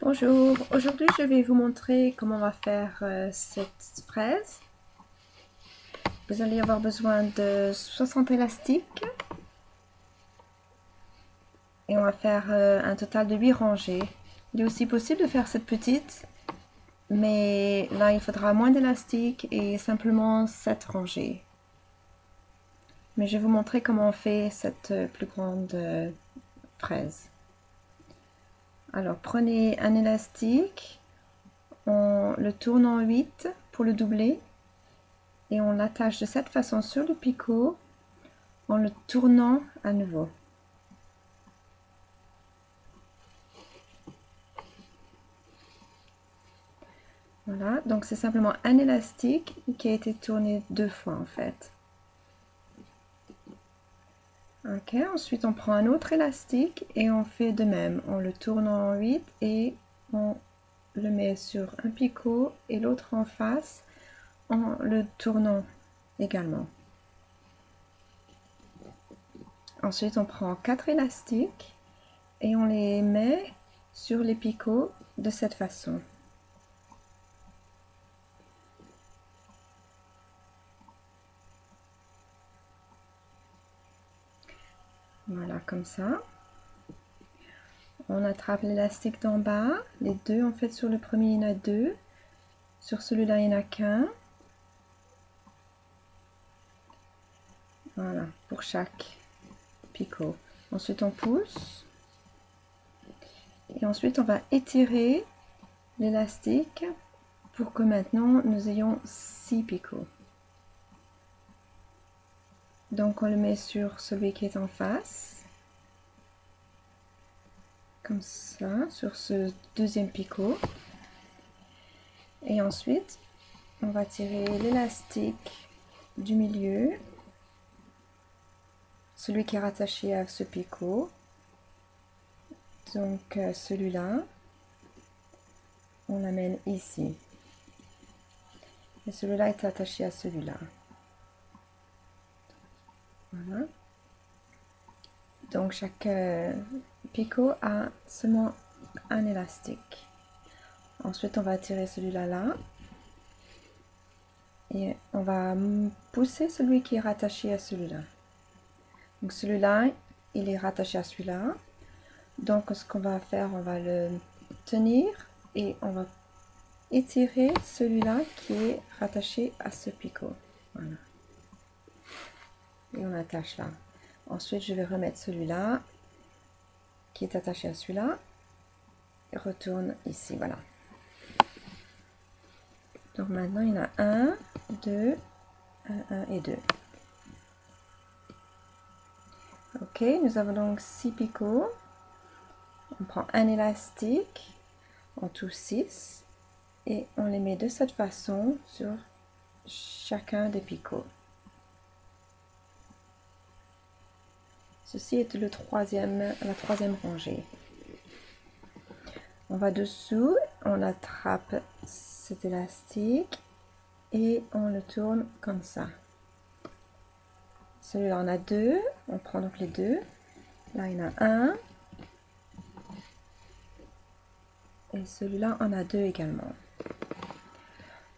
Bonjour, aujourd'hui je vais vous montrer comment on va faire cette fraise. Vous allez avoir besoin de 60 élastiques et on va faire un total de 8 rangées. Il est aussi possible de faire cette petite, mais là il faudra moins d'élastiques et simplement 7 rangées. Mais je vais vous montrer comment on fait cette plus grande fraise. Alors prenez un élastique, on le tourne en 8 pour le doubler. Et on l'attache de cette façon sur le picot en le tournant à nouveau. Voilà, donc c'est simplement un élastique qui a été tourné 2 fois en fait. Ok, ensuite on prend un autre élastique et on fait de même. On le tourne en 8 et on le met sur un picot et l'autre en face en le tournant également. Ensuite on prend 4 élastiques et on les met sur les picots de cette façon. Voilà, comme ça. On attrape l'élastique d'en bas, les deux en fait sur le premier il y en a deux, sur celui-là il n'y en a qu'un. Voilà, pour chaque picot. Ensuite on pousse et ensuite on va étirer l'élastique pour que maintenant nous ayons 6 picots. Donc on le met sur celui qui est en face, comme ça, sur ce deuxième picot. Et ensuite on va tirer l'élastique du milieu, celui qui est rattaché à ce picot. Donc celui-là, on l'amène ici. Et celui-là est attaché à celui-là. Voilà. Donc chaque picot a seulement un élastique. Ensuite, on va tirer celui-là là. Et on va pousser celui qui est rattaché à celui-là. Donc celui-là, il est rattaché à celui-là. Donc ce qu'on va faire, on va le tenir et on va étirer celui-là qui est rattaché à ce picot. Voilà. Et on attache là. Ensuite, je vais remettre celui-là qui est attaché à celui-là et retourne ici. Voilà. Donc maintenant, il y en a 1, 2, 1 et 2. Ok, nous avons donc 6 picots. On prend un élastique, en tout 6, et on les met de cette façon sur chacun des picots. Ceci est la troisième rangée. On va dessous, on attrape cet élastique et on le tourne comme ça. Celui-là on a 2, on prend donc les deux. Là il y en a 1. Et celui-là on a 2 également.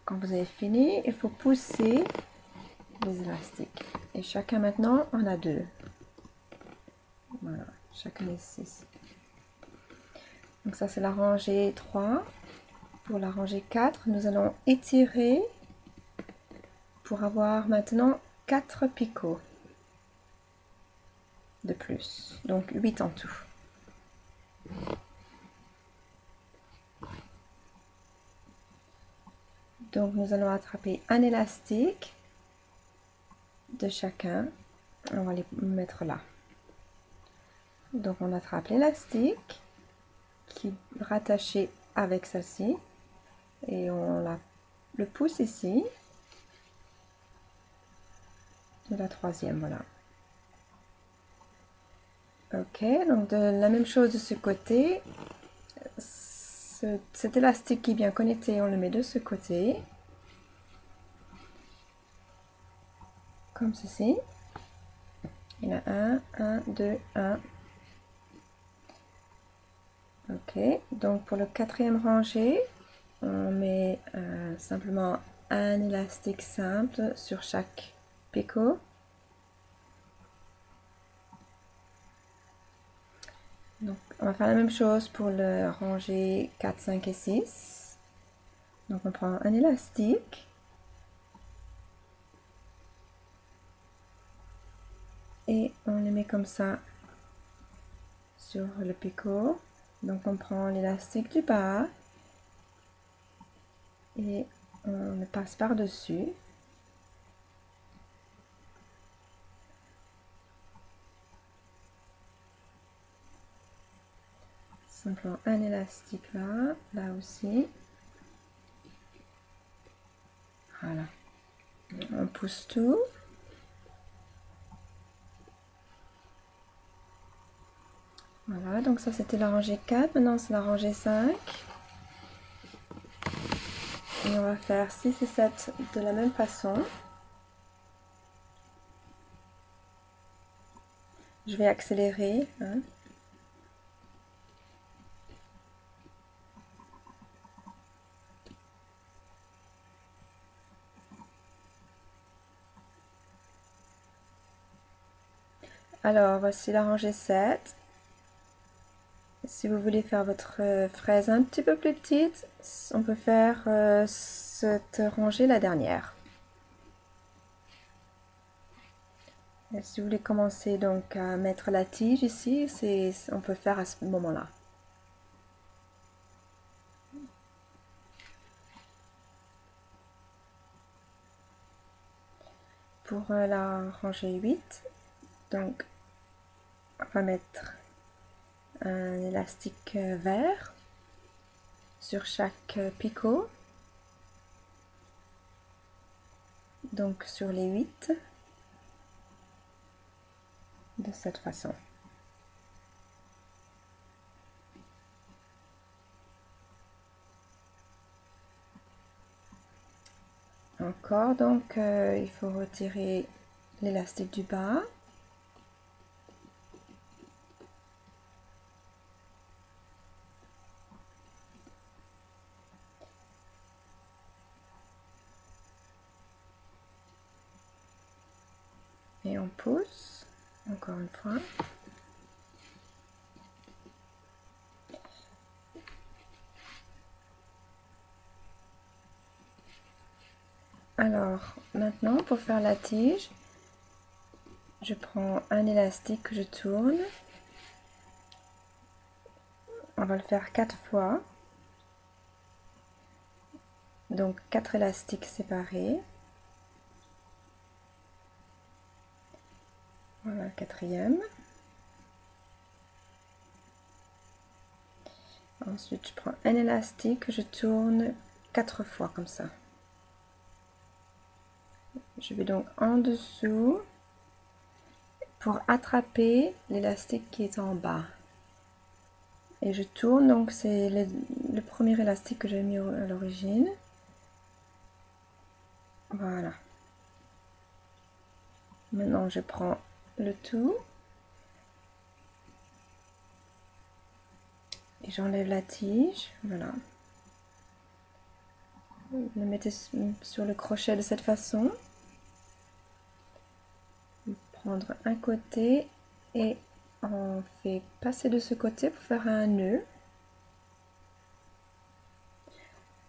Quand vous avez fini, il faut pousser les élastiques. Et chacun maintenant en a 2. Voilà, chacun est 6. Donc ça c'est la rangée 3. Pour la rangée 4, nous allons étirer pour avoir maintenant 4 picots de plus. Donc 8 en tout. Donc nous allons attraper un élastique de chacun. On va les mettre là. Donc on attrape l'élastique qui est rattaché avec celle-ci et on le pousse ici de la troisième. Voilà. Ok, donc de la même chose de ce côté. Cet élastique qui est bien connecté, on le met de ce côté. Comme ceci. Il y en a 1, 1, 2, 1. Ok, donc pour le quatrième rangée, on met simplement un élastique simple sur chaque picot. Donc on va faire la même chose pour le rangée 4, 5 et 6. Donc on prend un élastique et on le met comme ça sur le picot. Donc on prend l'élastique du bas et on le passe par-dessus. Simplement un élastique là, là aussi. Voilà. On pousse tout. Voilà, donc ça c'était la rangée 4, maintenant c'est la rangée 5. Et on va faire 6 et 7 de la même façon. Je vais accélérer. Hein. Alors voici la rangée 7. Si vous voulez faire votre fraise un petit peu plus petite, on peut faire cette rangée la dernière. Et si vous voulez commencer donc à mettre la tige ici, on peut faire à ce moment-là. Pour la rangée 8, donc on va mettre un élastique vert sur chaque picot, donc sur les 8 de cette façon. Encore, donc il faut retirer l'élastique du bas. Et on pousse, encore une fois. Alors, maintenant, pour faire la tige, je prends un élastique que je tourne. On va le faire 4 fois. Donc, 4 élastiques séparés. Voilà, le quatrième. Ensuite, je prends un élastique que je tourne 4 fois comme ça. Je vais donc en dessous pour attraper l'élastique qui est en bas. Et je tourne, donc c'est le premier élastique que j'ai mis à l'origine. Voilà. Maintenant, je prends le tout. Et j'enlève la tige, voilà. Le mettez sur le crochet de cette façon. Prendre un côté et on fait passer de ce côté pour faire un nœud.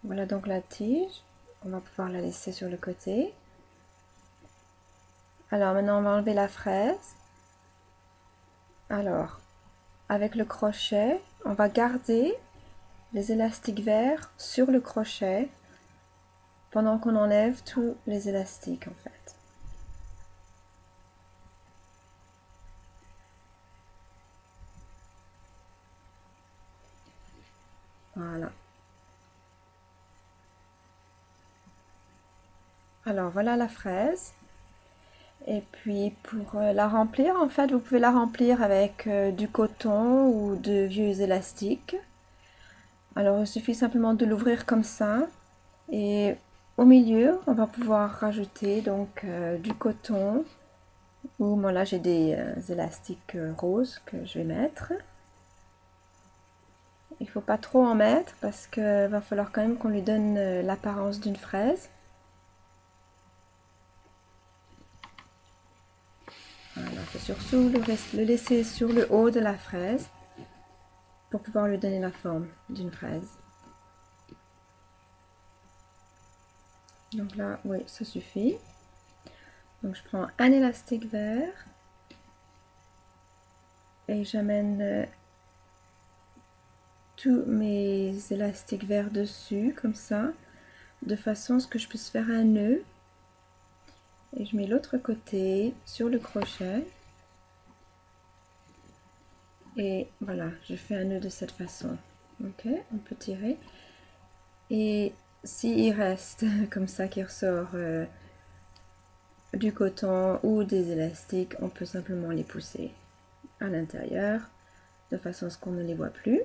Voilà donc la tige. On va pouvoir la laisser sur le côté. Alors maintenant on va enlever la fraise. Alors avec le crochet, on va garder les élastiques verts sur le crochet pendant qu'on enlève tous les élastiques en fait. Voilà. Alors voilà la fraise. Et puis pour la remplir, en fait, vous pouvez la remplir avec du coton ou de vieux élastiques. Alors il suffit simplement de l'ouvrir comme ça. Et au milieu, on va pouvoir rajouter donc du coton. Ou moi là j'ai des élastiques roses que je vais mettre. Il faut pas trop en mettre parce que va falloir quand même qu'on lui donne l'apparence d'une fraise. Voilà, il faut surtout le laisser sur le haut de la fraise pour pouvoir lui donner la forme d'une fraise. Donc là, oui, ça suffit. Donc je prends un élastique vert et j'amène tous mes élastiques verts dessus, comme ça, de façon à ce que je puisse faire un nœud. Et je mets l'autre côté sur le crochet. Et voilà, je fais un nœud de cette façon. Ok, on peut tirer. Et s'il reste comme ça qui ressort du coton ou des élastiques, on peut simplement les pousser à l'intérieur de façon à ce qu'on ne les voit plus.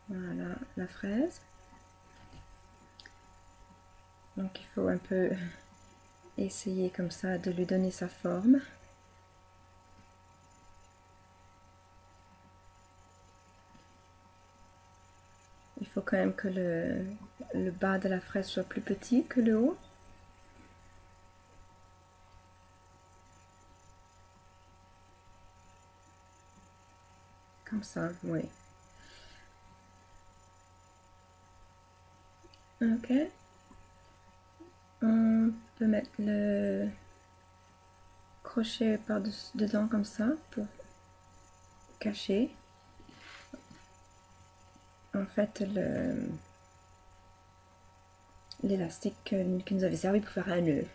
Voilà la fraise. Donc il faut un peu essayer comme ça de lui donner sa forme. Il faut quand même que le bas de la fraise soit plus petit que le haut. Comme ça, oui. Ok. On peut mettre le crochet dedans comme ça pour cacher en fait l'élastique qui nous avait servi pour faire un nœud.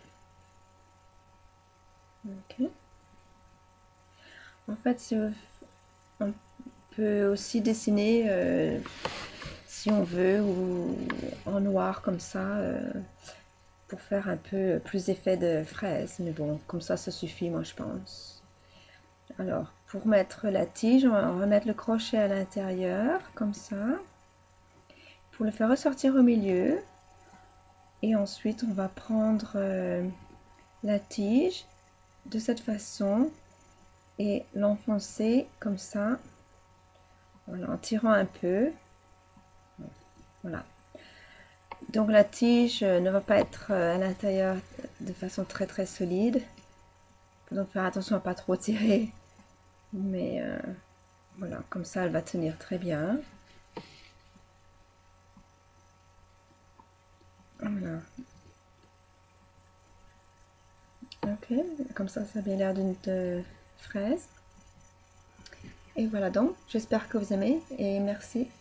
Ok. En fait, on peut aussi dessiner si on veut ou en noir comme ça pour faire un peu plus effet de fraise. Mais bon, comme ça suffit, moi je pense. Alors, pour mettre la tige, on va mettre le crochet à l'intérieur, comme ça, pour le faire ressortir au milieu. Et ensuite, on va prendre la tige de cette façon et l'enfoncer comme ça, voilà, en tirant un peu. Voilà. Donc la tige ne va pas être à l'intérieur de façon très solide. Il faut donc faire attention à ne pas trop tirer. Mais voilà, comme ça elle va tenir très bien. Voilà. Ok, comme ça a bien l'air d'une fraise. Et voilà donc, j'espère que vous aimez et merci.